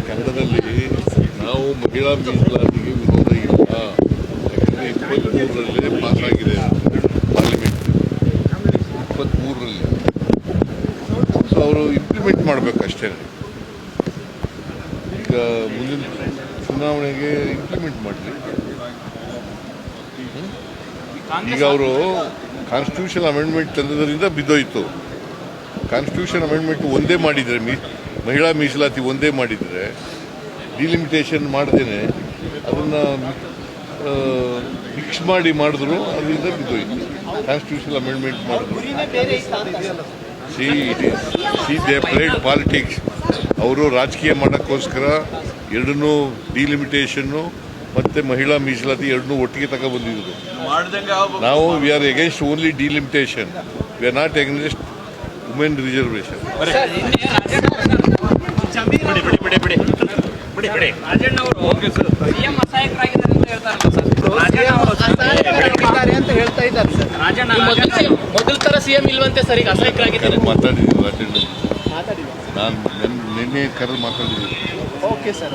ಕನ್ನಡದಲ್ಲಿ ನಾವು ಮಹಿಳಾ ಮೀಸಲಾತಿಗೆ ವಿರೋಧ ಇಲ್ಲ. ಯಾಕಂದರೆ 23ರಲ್ಲೇ ಪಾಸ್ ಆಗಿದೆ ಪಾರ್ಲಿಮೆಂಟ್, 23ರಲ್ಲಿ. ಸೊ ಅವರು ಇಂಪ್ಲಿಮೆಂಟ್ ಮಾಡಬೇಕಷ್ಟೇ. ಈಗ ಮುಂದಿನ ಚುನಾವಣೆಗೆ ಇಂಪ್ಲಿಮೆಂಟ್ ಮಾಡಲಿ. ಈಗ ಅವರು ಕಾನ್ಸ್ಟಿಟ್ಯೂಷನ್ ಅಮೆಂಡ್ಮೆಂಟ್ ತಂದದ್ರಿಂದ ಬಿದ್ದೋಯ್ತು. ಕಾನ್ಸ್ಟಿಟ್ಯೂಷನ್ ಅಮೆಂಡ್ಮೆಂಟ್ ಒಂದೇ ಮಾಡಿದರೆ, ಮಹಿಳಾ ಮೀಸಲಾತಿ ಒಂದೇ ಮಾಡಿದರೆ, ಡಿಲಿಮಿಟೇಷನ್ ಮಾಡ್ದೇನೆ ಅದನ್ನು ಮಿಕ್ಸ್ ಮಾಡಿದ್ರು ಅದರಿಂದ ಬಿದ್ದೋಯ್ತು. ಕಾನ್ಸ್ಟಿಟ್ಯೂಷನ್ ಅಮೆಂಡ್ಮೆಂಟ್ ಮಾಡಿದ್ರು. They played politics. ಅವರು ರಾಜಕೀಯ ಮಾಡೋಕ್ಕೋಸ್ಕರ ಎರಡನ್ನೂ ಡಿಲಿಮಿಟೇಷನ್ನು ಮತ್ತು ಮಹಿಳಾ ಮೀಸಲಾತಿ ಎರಡನ್ನೂ ಒಟ್ಟಿಗೆ ತಗೊಬಂದಿದ್ರು. ನಾವು we are against only delimitation, we are not against women reservation. ಮೊದಲ ತರ ಸಿಎಂ ಇಲ್ವಂತೆ ಸರ್, ಈಗ ಅಸಹಾಯಕರಾಗಿದ್ದಾರೆ. ಮಾತಾಡಿದ್ದೀನಿ ರಾಜಣ್ಣ, ನಾನು ನಿನ್ನೆ ಕರೆದು ಮಾತಾಡಿದ್ದೀನಿ. Okay sir.